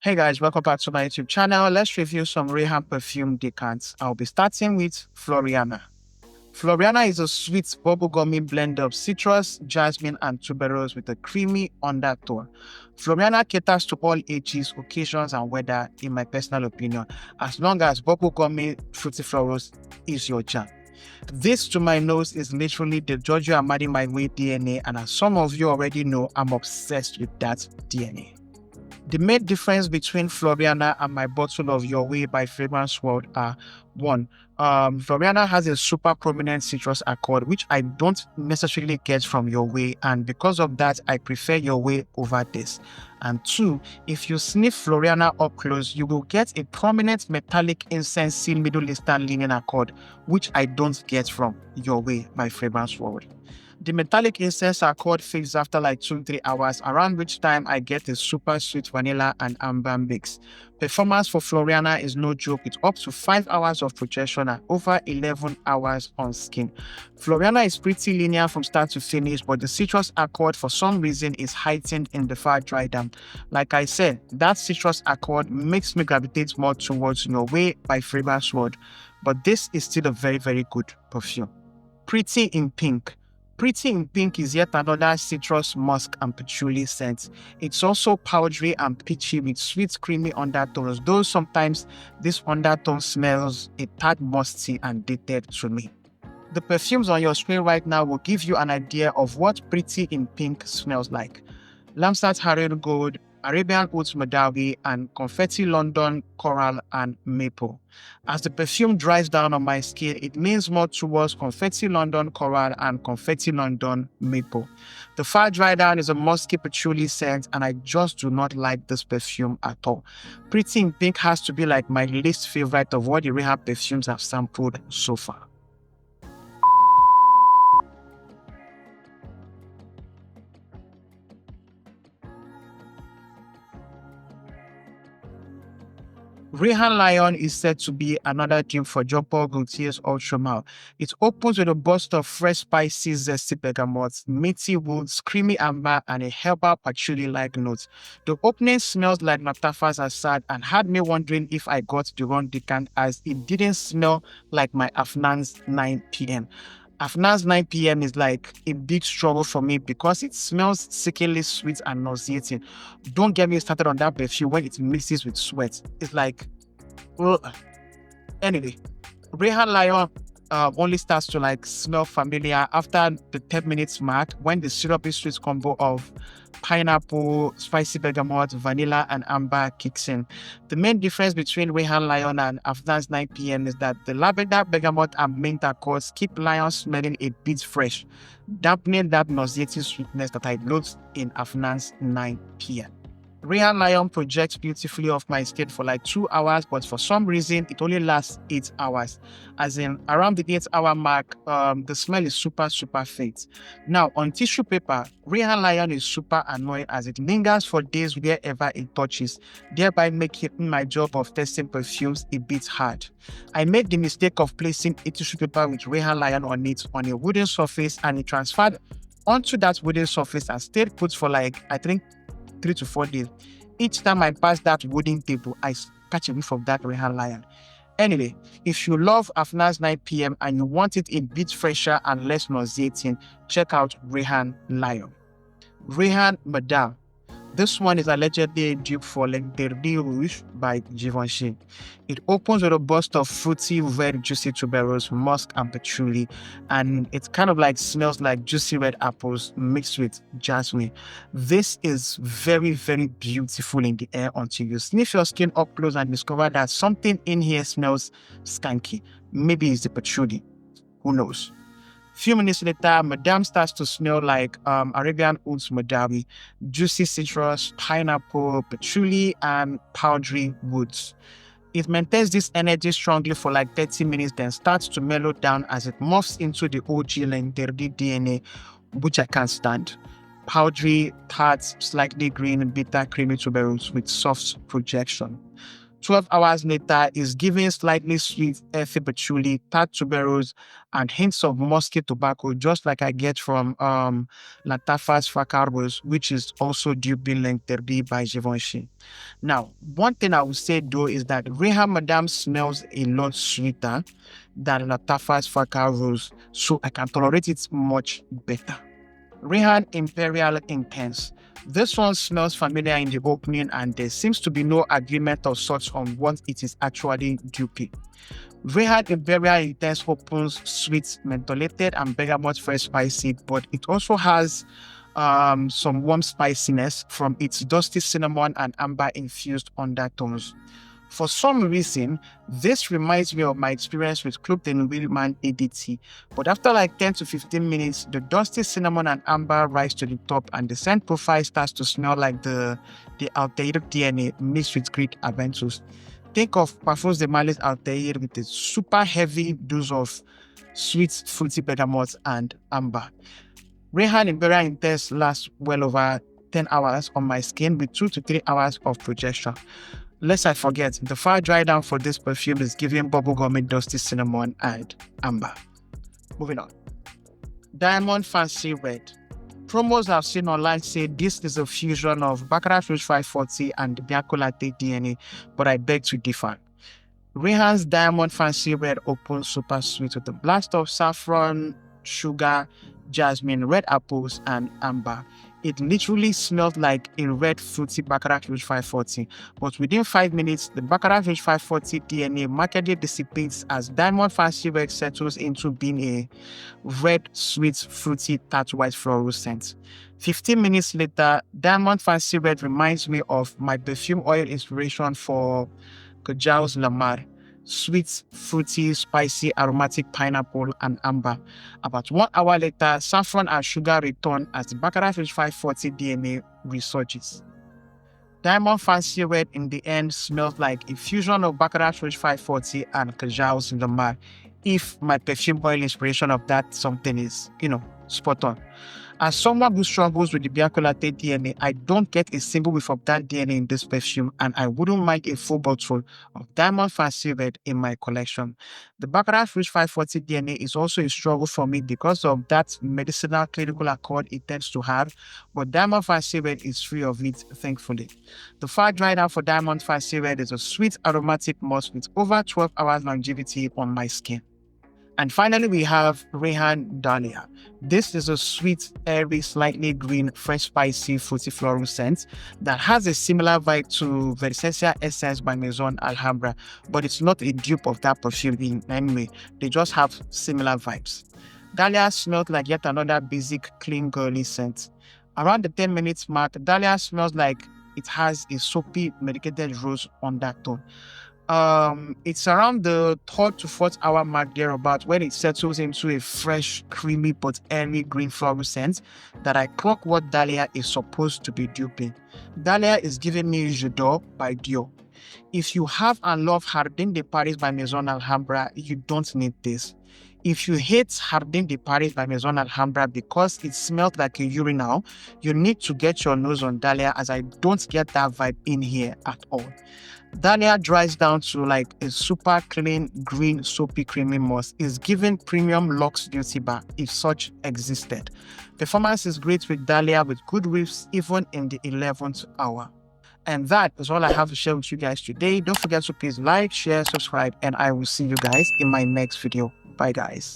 Hey guys, welcome back to my YouTube channel. Let's review some Rayhaan Perfume decants. I'll be starting with Floriana. Floriana is a sweet bubblegummy blend of citrus, jasmine, and tuberose with a creamy undertone. Floriana caters to all ages, occasions, and weather, in my personal opinion, as long as bubblegummy fruity florals is your jam. This, to my nose, is literally the Giorgio Armani My Way DNA, and as some of you already know, I'm obsessed with that DNA. The main difference between Floriana and my bottle of Your Way by Fragrance World are: one, Floriana has a super prominent citrus accord, which I don't necessarily get from Your Way, and because of that, I prefer Your Way over this. And two, if you sniff Floriana up close, you will get a prominent metallic incensey Middle Eastern linen accord, which I don't get from Your Way by Fragrance World. The metallic incense accord fades after like 2-3 hours, around which time I get a super sweet vanilla and amber mix. Performance for Floriana is no joke, with up to 5 hours of projection and over 11 hours on skin. Floriana is pretty linear from start to finish, but the citrus accord for some reason is heightened in the far dry down. Like I said, that citrus accord makes me gravitate more towards Your Way by Fragrance World, but this is still a very good perfume. Pretty in Pink. Pretty in Pink is yet another citrus, musk, and patchouli scent. It's also powdery and peachy with sweet, creamy undertones, though sometimes this undertone smells a tad musty and dated to me. The perfumes on your screen right now will give you an idea of what Pretty in Pink smells like. Lamsat Harir Gold, Arabian Oats Madawi, and Confetti London Coral and Maple. As the perfume dries down on my skin, it leans more towards Confetti London Coral and Confetti London Maple. The far dry down is a musky patchouli scent, and I just do not like this perfume at all. Pretty in Pink has to be like my least favorite of what the Rayhaan perfumes I've sampled so far. Rayhaan Lion is said to be another dream for Jean-Paul Gaultier's Ultra Male. It opens with a burst of fresh, spicy, zesty bergamot, meaty woods, creamy amber, and a herbal patchouli-like note. The opening smells like Natafas Assad and had me wondering if I got the wrong decant, as it didn't smell like my Afnan's 9 p.m. Afnan's 9 p.m. is like a big struggle for me because it smells sickeningly sweet and nauseating. Don't get me started on that perfume when it mixes with sweat. It's like, ugh. Anyway, Rayhaan Lion only starts to like smell familiar after the 10 minutes mark, when the syrupy sweet combo of pineapple, spicy bergamot, vanilla, and amber kicks in. The main difference between Rayhaan Lion and Afnan's 9 p.m. is that the lavender, bergamot, and mint accords keep Lion smelling a bit fresh, dampening that nauseating sweetness that I note in Afnan's 9 p.m. Rayhaan Lion projects beautifully off my skin for like 2 hours, but for some reason it only lasts 8 hours. As in, around the 8-hour mark, the smell is super faint. Now, on tissue paper, Rayhaan Lion is super annoying as it lingers for days wherever it touches, thereby making my job of testing perfumes a bit hard. I made the mistake of placing a tissue paper with Rayhaan Lion on it on a wooden surface, and it transferred onto that wooden surface and stayed put for like, I think, 3 to 4 days. Each time I pass that wooden table, I catch a whiff of that Rayhaan Lion. Anyway, if you love Afnan's 9 p.m. and you want it a bit fresher and less nauseating, check out Rayhaan Lion. Rayhaan Madame. This one is allegedly a dupe for L'Interdit Rouge by Givenchy. It opens with a burst of fruity, red, juicy tuberose, musk, and patchouli, and it kind of like smells like juicy red apples mixed with jasmine. This is very beautiful in the air until you sniff your skin up close and discover that something in here smells skanky. Maybe it's the patchouli. Who knows? Few minutes later, Madame starts to smell like Arabian Oats Madawi, juicy citrus, pineapple, patchouli, and powdery woods. It maintains this energy strongly for like 30 minutes, then starts to mellow down as it morphs into the OG L'Interdit DNA, which I can't stand. Powdery, tart, slightly green, bitter, creamy tuberose with soft projection. 12 hours later, is giving slightly sweet earthy patchouli, tart tuberose, and hints of musky tobacco, just like I get from Lattafa's Facarbos, which is also duping L'Interdit by Givenchy. Now, one thing I would say though is that Rayhaan Madame smells a lot sweeter than Lattafa's Facarbos, so I can tolerate it much better. Rayhaan Imperial Intense. This one smells familiar in the opening, and there seems to be no agreement of sorts on what it is actually duping. Rayhaan Imperial Intense opens sweet, mentholated, and bergamot fresh spicy, but it also has some warm spiciness from its dusty cinnamon and amber infused undertones. For some reason, this reminds me of my experience with 𝗕𝗦𝗦𝗦𝗦 ADT, but after like 10 to 15 minutes, the dusty cinnamon and amber rise to the top and the scent profile starts to smell like the Altair DNA mixed with Greek Aventus. Think of Parfums de Malice Altair with a super heavy dose of sweet, fruity bergamot and amber. Rayhaan Imperial Intense lasts well over 10 hours on my skin with 2 to 3 hours of projection. Lest I forget, the far dry down for this perfume is giving bubblegummy, dusty cinnamon and amber. Moving on. Diamond Fancy Red. Promos I've seen online say this is a fusion of Baccarat Rouge 540 and Bianco Latte DNA, but I beg to differ. Rayhaan's Diamond Fancy Red opens super sweet with a blast of saffron, sugar, jasmine, red apples, and amber. It literally smelled like a red fruity Baccarat Rouge 540, but within 5 minutes, the Baccarat Rouge 540 DNA markedly dissipates as Diamond Fancy Red settles into being a red, sweet, fruity, tart white floral scent. 15 minutes later, Diamond Fancy Red reminds me of my perfume oil inspiration for 𝗕𝗧𝗔𝗖𝗧. Sweet, fruity, spicy, aromatic pineapple, and amber. About 1 hour later, saffron and sugar return as the Baccarat Rouge 540 DNA resurges. Diamond Fancy Red in the end smells like a fusion of Baccarat Rouge 540 and 𝗕𝗧𝗔𝗖𝗧, if my perfume oil inspiration of that something is, spot on. As someone who struggles with the Bianco Latte DNA, I don't get a single whiff of that DNA in this perfume, and I wouldn't mind a full bottle of Diamond Fancy Red in my collection. The Baccarat Rouge 540 DNA is also a struggle for me because of that medicinal clinical accord it tends to have, but Diamond Fancy Red is free of it, thankfully. The far dry down for Diamond Fancy Red is a sweet aromatic musk with over 12 hours longevity on my skin. And finally, we have Rayhaan Dahliya. This is a sweet, airy, slightly green, fresh, spicy, fruity floral scent that has a similar vibe to Versace Essence by Maison Alhambra, but it's not a dupe of that perfume in any way. They just have similar vibes. Dahliya smelled like yet another basic, clean, girly scent. Around the 10 minutes mark, Dahliya smells like it has a soapy, medicated rose undertone. It's around the 3rd to 4th hour mark thereabout when it settles into a fresh, creamy but airy green floral scent that I clock what Dahliya is supposed to be duping. Dahliya is giving me J'adore by Dior. If you have and love Jardin de Paris by Maison Alhambra, you don't need this. If you hate Jardin de Paris by Maison Alhambra because it smelled like a urinal, you need to get your nose on Dahliya, as I don't get that vibe in here at all. Dahliya dries down to like a super clean, green, soapy, creamy musk. Is given premium luxe beauty bar if such existed. Performance is great with Dahliya with good whiffs even in the 11th hour. And that is all I have to share with you guys today. Don't forget to please like, share, subscribe, and I will see you guys in my next video. Bye guys.